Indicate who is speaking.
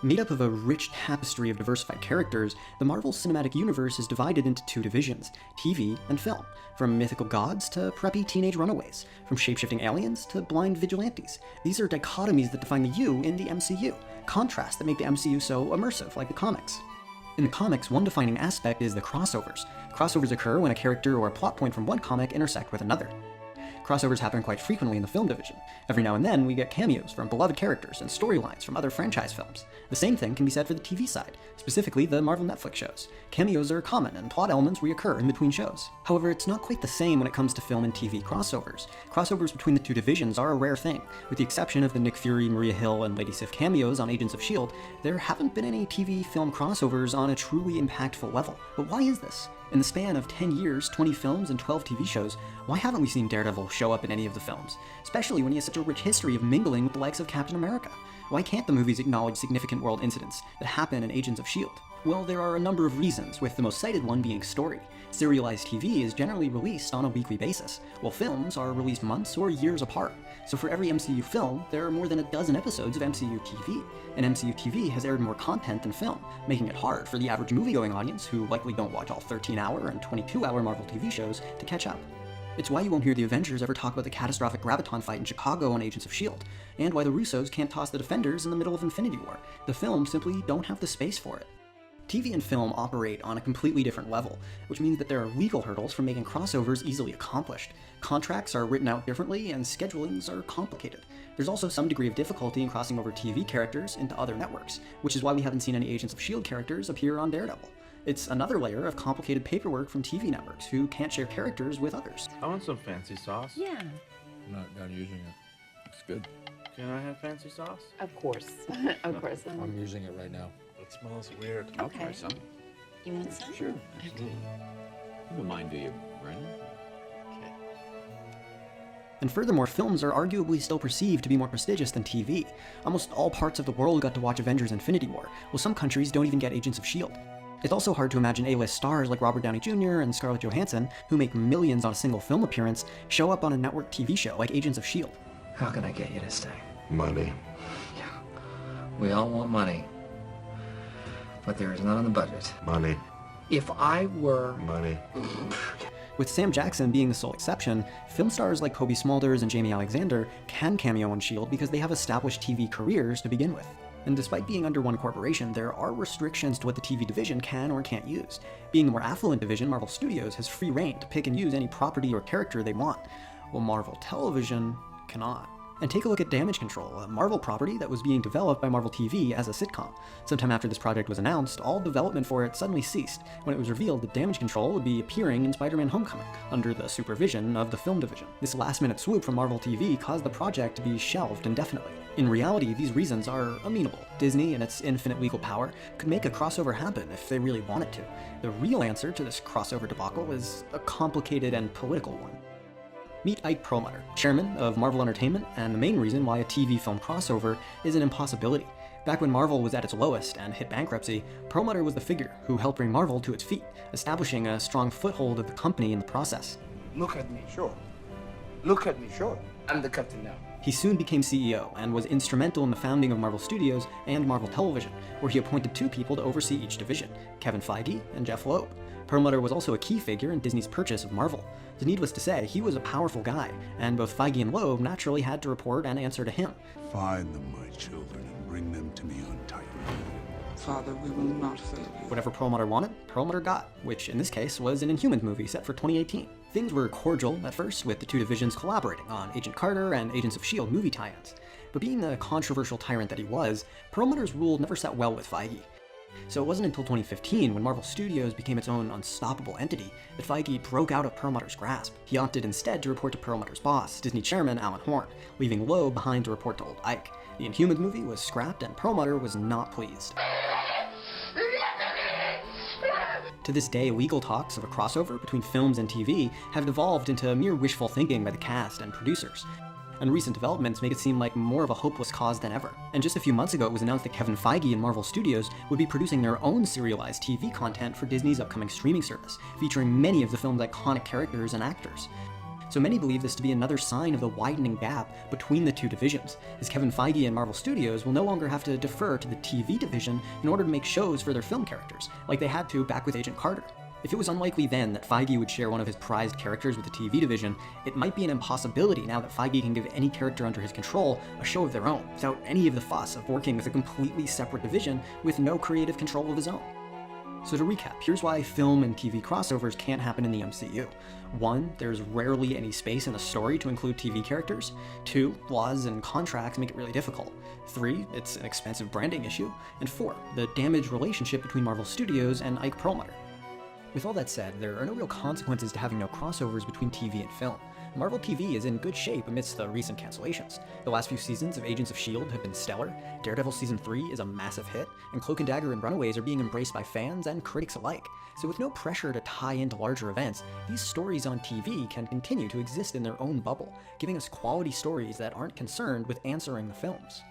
Speaker 1: Made up of a rich tapestry of diversified characters, the Marvel Cinematic Universe is divided into two divisions, TV and film, from mythical gods to preppy teenage runaways, from shape-shifting aliens to blind vigilantes. These are dichotomies that define the U in the MCU, contrasts that make the MCU so immersive, like the comics. In the comics, one defining aspect is the crossovers. Crossovers occur when a character or a plot point from one comic intersect with another. Crossovers happen quite frequently in the film division. Every now and then, we get cameos from beloved characters and storylines from other franchise films. The same thing can be said for the TV side, specifically the Marvel Netflix shows. Cameos are common, and plot elements reoccur in between shows. However, it's not quite the same when it comes to film and TV crossovers. Crossovers between the two divisions are a rare thing. With the exception of the Nick Fury, Maria Hill, and Lady Sif cameos on Agents of S.H.I.E.L.D., there haven't been any TV-film crossovers on a truly impactful level. But why is this? In the span of 10 years, 20 films, and 12 TV shows, why haven't we seen Daredevil show up in any of the films? Especially when he has such a rich history of mingling with the likes of Captain America. Why can't the movies acknowledge significant world incidents that happen in Agents of S.H.I.E.L.D.? Well, there are a number of reasons, with the most cited one being story. Serialized TV is generally released on a weekly basis, while films are released months or years apart. So for every MCU film, there are more than a dozen episodes of MCU TV, and MCU TV has aired more content than film, making it hard for the average moviegoing audience, who likely don't watch all 13-hour and 22-hour Marvel TV shows, to catch up. It's why you won't hear the Avengers ever talk about the catastrophic Graviton fight in Chicago on Agents of S.H.I.E.L.D., and why the Russos can't toss the Defenders in the middle of Infinity War. The films simply don't have the space for it. TV and film operate on a completely different level, which means that there are legal hurdles for making crossovers easily accomplished. Contracts are written out differently, and schedulings are complicated. There's also some degree of difficulty in crossing over TV characters into other networks, which is why we haven't seen any Agents of S.H.I.E.L.D. characters appear on Daredevil. It's another layer of complicated paperwork from TV networks who can't share characters with others.
Speaker 2: I want some fancy sauce.
Speaker 3: Yeah.
Speaker 4: I'm not done using it. It's good.
Speaker 2: Can I have fancy sauce?
Speaker 3: Of course. Of course.
Speaker 4: I'm using it right now.
Speaker 2: It smells weird.
Speaker 3: Okay.
Speaker 4: Try some.
Speaker 3: You want some?
Speaker 4: Sure.
Speaker 3: Okay.
Speaker 4: You don't mind, do you, Brandon?
Speaker 3: Okay.
Speaker 1: And furthermore, films are arguably still perceived to be more prestigious than TV. Almost all parts of the world got to watch Avengers Infinity War, while some countries don't even get Agents of S.H.I.E.L.D. It's also hard to imagine A-list stars like Robert Downey Jr. and Scarlett Johansson, who make millions on a single film appearance, show up on a network TV show like Agents of S.H.I.E.L.D.
Speaker 5: How can I get you to stay?
Speaker 6: Money.
Speaker 5: Yeah. We all want money. But there is none on the budget.
Speaker 6: Money.
Speaker 5: If I were...
Speaker 6: Money.
Speaker 1: With Sam Jackson being the sole exception, film stars like Kobe Smulders and Jamie Alexander can cameo on S.H.I.E.L.D. because they have established TV careers to begin with. And despite being under one corporation, there are restrictions to what the TV division can or can't use. Being the more affluent division, Marvel Studios has free reign to pick and use any property or character they want, while Marvel Television cannot. And take a look at Damage Control, a Marvel property that was being developed by Marvel TV as a sitcom. Sometime after this project was announced, all development for it suddenly ceased, when it was revealed that Damage Control would be appearing in Spider-Man Homecoming, under the supervision of the film division. This last-minute swoop from Marvel TV caused the project to be shelved indefinitely. In reality, these reasons are amenable. Disney, in its infinite legal power, could make a crossover happen if they really wanted to. The real answer to this crossover debacle is a complicated and political one. Meet Ike Perlmutter, chairman of Marvel Entertainment, and the main reason why a TV film crossover is an impossibility. Back when Marvel was at its lowest and hit bankruptcy, Perlmutter was the figure who helped bring Marvel to its feet, establishing a strong foothold of the company in the process.
Speaker 7: Look at me, sure. Look at me, sure. I'm the captain now.
Speaker 1: He soon became CEO and was instrumental in the founding of Marvel Studios and Marvel Television, where he appointed two people to oversee each division, Kevin Feige and Jeff Loeb. Perlmutter was also a key figure in Disney's purchase of Marvel. Needless to say, he was a powerful guy, and both Feige and Loeb naturally had to report and answer to him.
Speaker 8: Find them, my children, and bring them to me on Titan.
Speaker 9: Father, we will not fail you.
Speaker 1: Whatever Perlmutter wanted, Perlmutter got, which in this case was an Inhumans movie set for 2018. Things were cordial at first, with the two divisions collaborating on Agent Carter and Agents of S.H.I.E.L.D. movie tie-ins. But being the controversial tyrant that he was, Perlmutter's rule never sat well with Feige. So it wasn't until 2015, when Marvel Studios became its own unstoppable entity, that Feige broke out of Perlmutter's grasp. He opted instead to report to Perlmutter's boss, Disney chairman Alan Horn, leaving Loeb behind to report to old Ike. The Inhumans movie was scrapped, and Perlmutter was not pleased. To this day, legal talks of a crossover between films and TV have devolved into mere wishful thinking by the cast and producers. And recent developments make it seem like more of a hopeless cause than ever. And just a few months ago, it was announced that Kevin Feige and Marvel Studios would be producing their own serialized TV content for Disney's upcoming streaming service, featuring many of the film's iconic characters and actors. So many believe this to be another sign of the widening gap between the two divisions, as Kevin Feige and Marvel Studios will no longer have to defer to the TV division in order to make shows for their film characters, like they had to back with Agent Carter. If it was unlikely then that Feige would share one of his prized characters with the TV division, it might be an impossibility now that Feige can give any character under his control a show of their own, without any of the fuss of working with a completely separate division with no creative control of his own. So to recap, here's why film and TV crossovers can't happen in the MCU. 1, there's rarely any space in the story to include TV characters. 2, laws and contracts make it really difficult. 3, it's an expensive branding issue. And 4, the damaged relationship between Marvel Studios and Ike Perlmutter. With all that said, there are no real consequences to having no crossovers between TV and film. Marvel TV is in good shape amidst the recent cancellations. The last few seasons of Agents of S.H.I.E.L.D. have been stellar, Daredevil Season 3 is a massive hit, and Cloak and Dagger and Runaways are being embraced by fans and critics alike. So with no pressure to tie into larger events, these stories on TV can continue to exist in their own bubble, giving us quality stories that aren't concerned with answering the films.